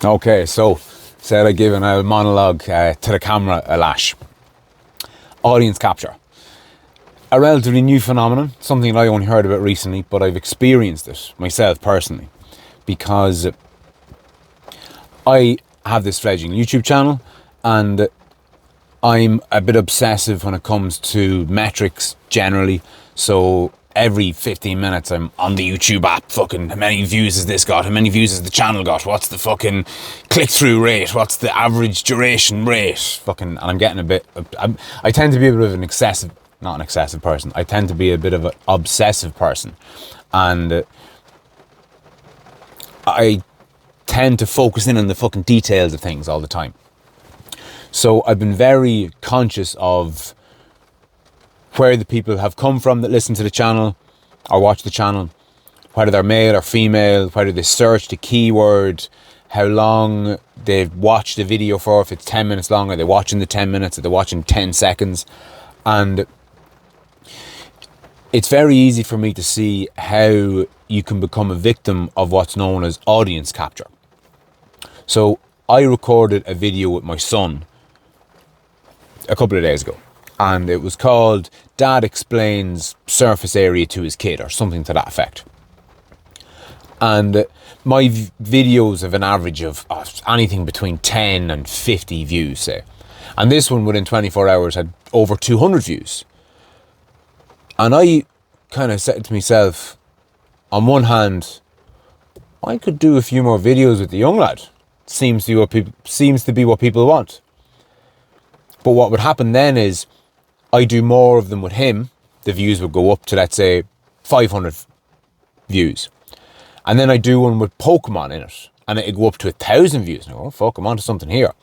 Okay, so said I given a monologue to the camera a lash. Audience capture. A relatively new phenomenon, something that I only heard about recently, but I've experienced it myself personally because I have this fledgling YouTube channel and I'm a bit obsessive when it comes to metrics generally. So every 15 minutes I'm on the YouTube app, fucking how many views has this got, how many views has the channel got, what's the fucking click-through rate, what's the average duration rate, fucking, and I'm getting a bit, I tend to be a bit of an excessive, not an excessive person, I tend to be a bit of an obsessive person, and I tend to focus in on the fucking details of things all the time. So I've been very conscious of where the people have come from that listen to the channel or watch the channel, whether they're male or female, whether they searched a keyword, how long they've watched the video for, if it's 10 minutes long, are they watching the 10 minutes, are they watching 10 seconds? And it's very easy for me to see how you can become a victim of what's known as audience capture. So I recorded a video with my son a couple of days ago, and it was called Dad Explains Surface Area to His Kid, or something to that effect. And my videos have an average of anything between 10 and 50 views, say. And this one within 24 hours had over 200 views. And I kind of said to myself, on one hand, I could do a few more videos with the young lad. Seems to be what people want. But what would happen then is I do more of them with him. The views would go up to, let's say, 500 views. And then I do one with Pokemon in it, and it'd go up to 1,000 views. And I go, oh, fuck, I'm onto something here.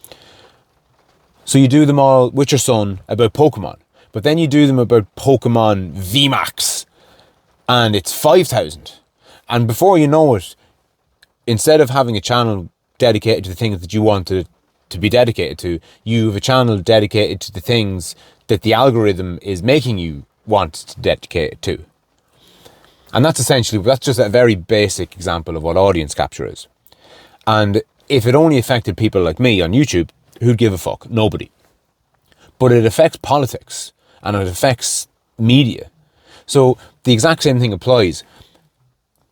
So you do them all with your son about Pokemon. But then you do them about Pokemon VMAX, and it's 5,000. And before you know it, instead of having a channel dedicated to the things that you want to be dedicated to, you have a channel dedicated to the things that the algorithm is making you want to dedicate it to. And that's just a very basic example of what audience capture is. And if it only affected people like me on YouTube, who'd give a fuck? Nobody. But it affects politics and it affects media. So the exact same thing applies.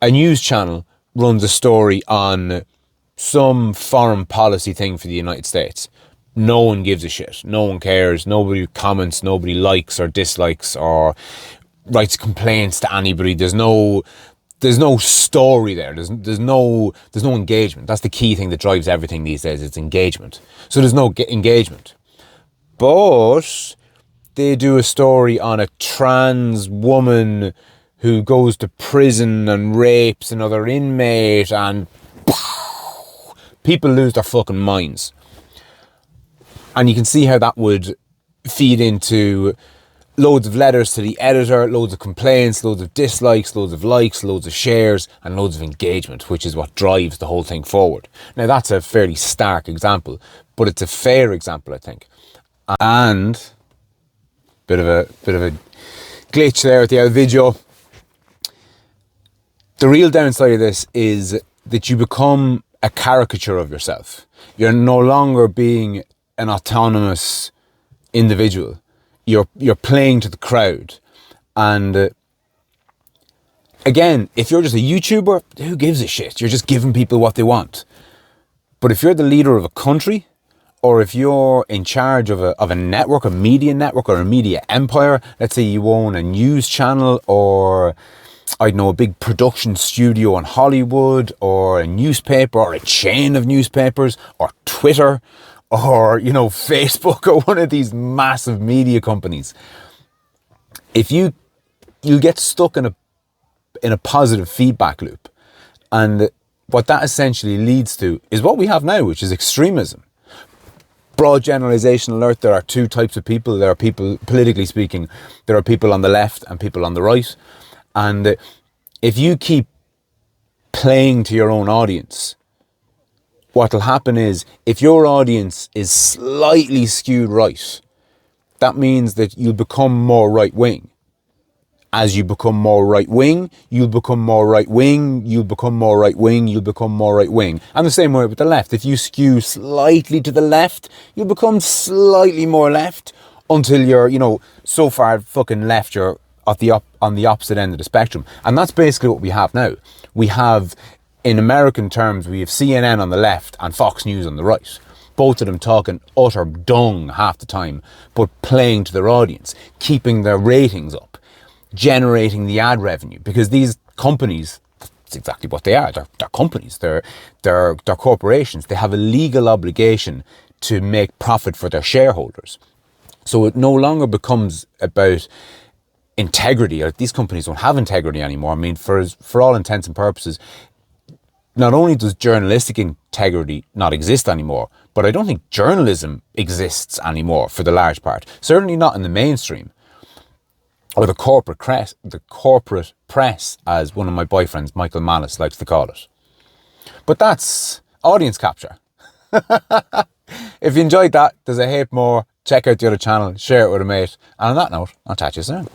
A news channel runs a story on some foreign policy thing for the United States. No one gives a shit. No one cares. Nobody comments. Nobody likes or dislikes or writes complaints to anybody. There's no story there. There's no engagement. That's the key thing that drives everything these days. It's engagement. So there's no engagement. But they do a story on a trans woman who goes to prison and rapes another inmate, and people lose their fucking minds. And you can see how that would feed into loads of letters to the editor, loads of complaints, loads of dislikes, loads of likes, loads of shares, and loads of engagement, which is what drives the whole thing forward. Now, that's a fairly stark example, but it's a fair example, I think. And bit of a glitch there at the other video. The real downside of this is that you become a caricature of yourself. You're no longer being an autonomous individual. You're playing to the crowd. And again, if you're just a YouTuber, who gives a shit? You're just giving people what they want. But if you're the leader of a country, or if you're in charge of a network, a media network, or a media empire, let's say you own a news channel, or I don't know, a big production studio in Hollywood, or a newspaper, or a chain of newspapers, or Twitter, or, you know, Facebook, or one of these massive media companies. If you get stuck in a positive feedback loop, and what that essentially leads to is what we have now, which is extremism. Broad generalization alert, there are two types of people. There are people, politically speaking, there are people on the left and people on the right. And if you keep playing to your own audience, what will happen is, if your audience is slightly skewed right, that means that you'll become more right-wing. as you become more right wing, you'll become more right wing, you'll become more right wing, you'll become more right wing. And the same way with the left. If you skew slightly to the left, you'll become slightly more left until you're, you know, so far fucking left you're on the opposite end of the spectrum. And that's basically what we have now. We have, in American terms, we have CNN on the left and Fox News on the right. Both of them talking utter dung half the time, but playing to their audience, keeping their ratings up, generating the ad revenue, because these companies, that's exactly what they are. They're companies. They're corporations. They have a legal obligation to make profit for their shareholders. So it no longer becomes about integrity, or these companies don't have integrity anymore. I mean, for all intents and purposes, not only does journalistic integrity not exist anymore, but I don't think journalism exists anymore for the large part. Certainly not in the mainstream. Or the corporate press, as one of my boyfriends, Michael Malice, likes to call it. But that's audience capture. If you enjoyed that, there's a heap more. Check out the other channel, share it with a mate. And on that note, I'll catch you soon.